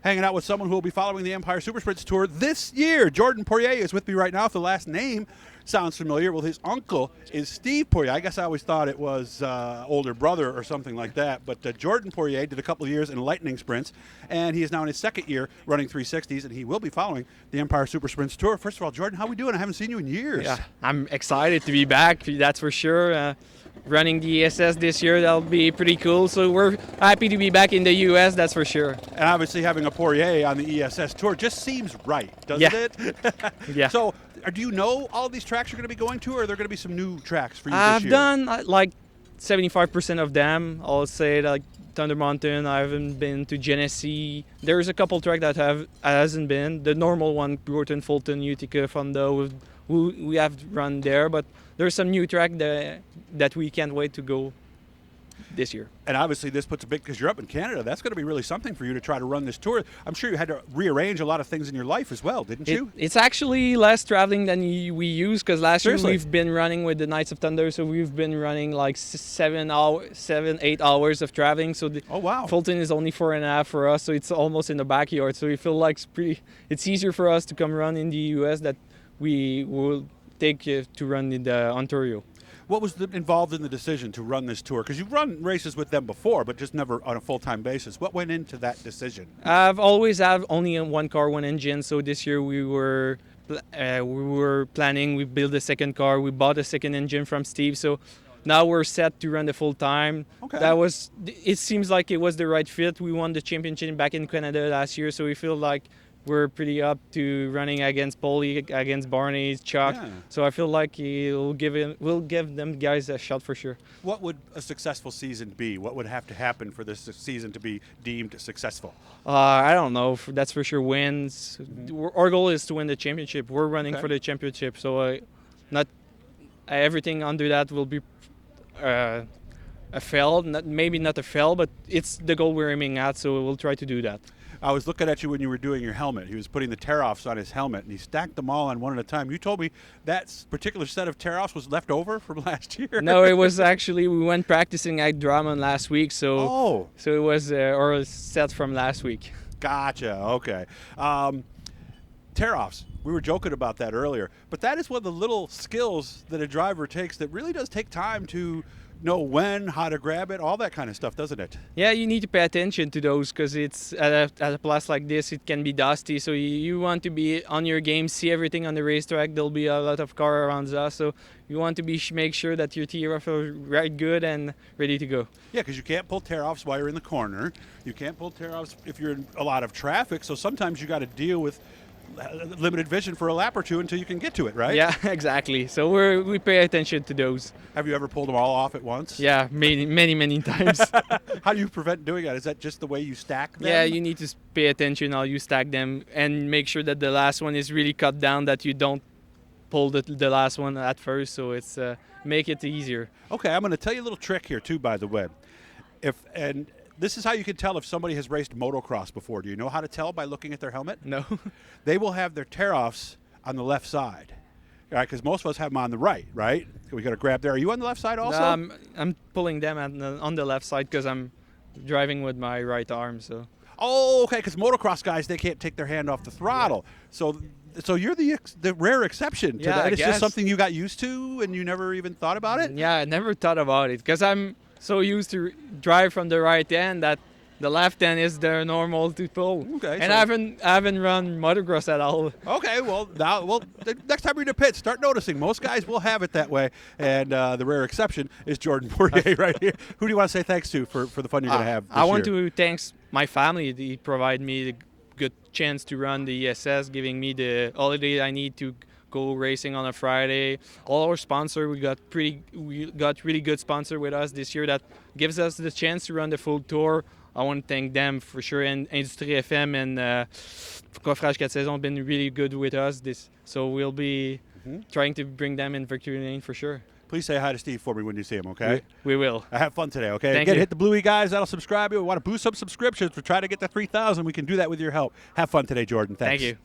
Hanging out with someone who will be following the Empire Super Sprints Tour this year. Jordan Poirier is with me right now. If the last name sounds familiar, well, his uncle is Steve Poirier. I guess I always thought it was older brother or something like that. But Jordan Poirier did a couple of years in lightning sprints, and he is now in his second year running 360s, and he will be following the Empire Super Sprints Tour. First of all, Jordan, how are we doing? I haven't seen you in years. Yeah, I'm excited to be back, that's for sure. Running the ESS this year, that'll be pretty cool. So we're happy to be back in the U.S., that's for sure. And obviously having a Poirier on the ESS Tour just seems right, doesn't it? Yeah. So do you know all these tracks you're going to be going to, or are there going to be some new tracks for you this I've year? done like 75% of them. I'll say like Thunder Mountain. I haven't been to Genesee. There's a couple tracks that hasn't been. The normal one, Groton, Fulton, Utica, Fondo, we have run there, but there's some new track that we can't wait to go this year. And obviously this puts a big, because you're up in Canada, that's going to be really something for you to try to run this tour. I'm sure you had to rearrange a lot of things in your life as well, didn't you? It's actually less traveling than we used, because last Seriously? year we've been running with the Knights of Thunder, so we've been running like 8 hours of traveling. So Oh, wow. Fulton is only 4.5 for us, so it's almost in the backyard. So we feel like it's easier for us to come run in the US that we will take to run in the Ontario. What was involved in the decision to run this tour? Because you've run races with them before, but just never on a full-time basis. What went into that decision? I've always had only one car, one engine. So this year we were planning. We built a second car. We bought a second engine from Steve. So now we're set to run the full time. Okay. It seems like it was the right fit. We won the championship back in Canada last year, so we feel like we're pretty up to running against Paulie, against Barney, Chuck. Yeah. So I feel like we'll give them guys a shot for sure. What would a successful season be? What would have to happen for this season to be deemed successful? I don't know. That's for sure wins. Our goal is to win the championship. We're running for the championship, so not everything under that will be a fail. Maybe not a fail, but it's the goal we're aiming at. So we'll try to do that. I was looking at you when you were doing your helmet. He was putting the tear-offs on his helmet, and he stacked them all on one at a time. You told me that particular set of tear-offs was left over from last year. No, it was actually, we went practicing at Drummond last week, so it was our set from last week. Gotcha. Okay. Tear-offs. We were joking about that earlier, but that is one of the little skills that a driver takes that really does take time to know when, how to grab it, all that kind of stuff, doesn't it? Yeah, you need to pay attention to those because it's at a place like this, it can be dusty. So you want to be on your game, see everything on the racetrack. There'll be a lot of car around us, so you want to make sure that your tear-off are right good and ready to go. Yeah, because you can't pull tear-offs while you're in the corner. You can't pull tear-offs if you're in a lot of traffic. So sometimes you got to deal with limited vision for a lap or two until you can get to it, right? Yeah, exactly. So we pay attention to those. Have you ever pulled them all off at once? Yeah, many times. How do you prevent doing that? Is that just the way you stack them? Yeah, you need to pay attention how you stack them and make sure that the last one is really cut down, that you don't pull the last one at first, so it's make it easier. Okay, I'm going to tell you a little trick here too, by the way. This is how you can tell if somebody has raced motocross before. Do you know how to tell by looking at their helmet? No. They will have their tear-offs on the left side, right? Because most of us have them on the right, right? We got to grab there. Are you on the left side also? I'm pulling them on the left side because I'm driving with my right arm. So. Oh, okay. Because motocross guys, they can't take their hand off the throttle. Yeah. So you're the rare exception to that. It's just something you got used to and you never even thought about it? Yeah, I never thought about it because I'm so used to drive from the right end that the left end is the normal to pull. Okay. And I haven't run motocross at all. Okay, the next time you're in the pit, start noticing. Most guys will have it that way, and the rare exception is Jordan Poirier right here. Who do you want to say thanks to for the fun you're going to have this year? I want to thank my family. They provide me the good chance to run the ESS, giving me the holiday I need to go racing on a Friday. All our sponsor, we got really good sponsor with us this year that gives us the chance to run the full tour. I want to thank them for sure, and Industrie FM and Coffrage 4 Saisons have been really good with us. So we'll be trying to bring them in victory lane for sure. Please say hi to Steve for me when you see him, okay? We will. Have fun today, okay? Thank you. Hit the Bluey guys. That'll subscribe you. We want to boost some subscriptions. We're trying to get to 3,000. We can do that with your help. Have fun today, Jordan. Thanks. Thank you.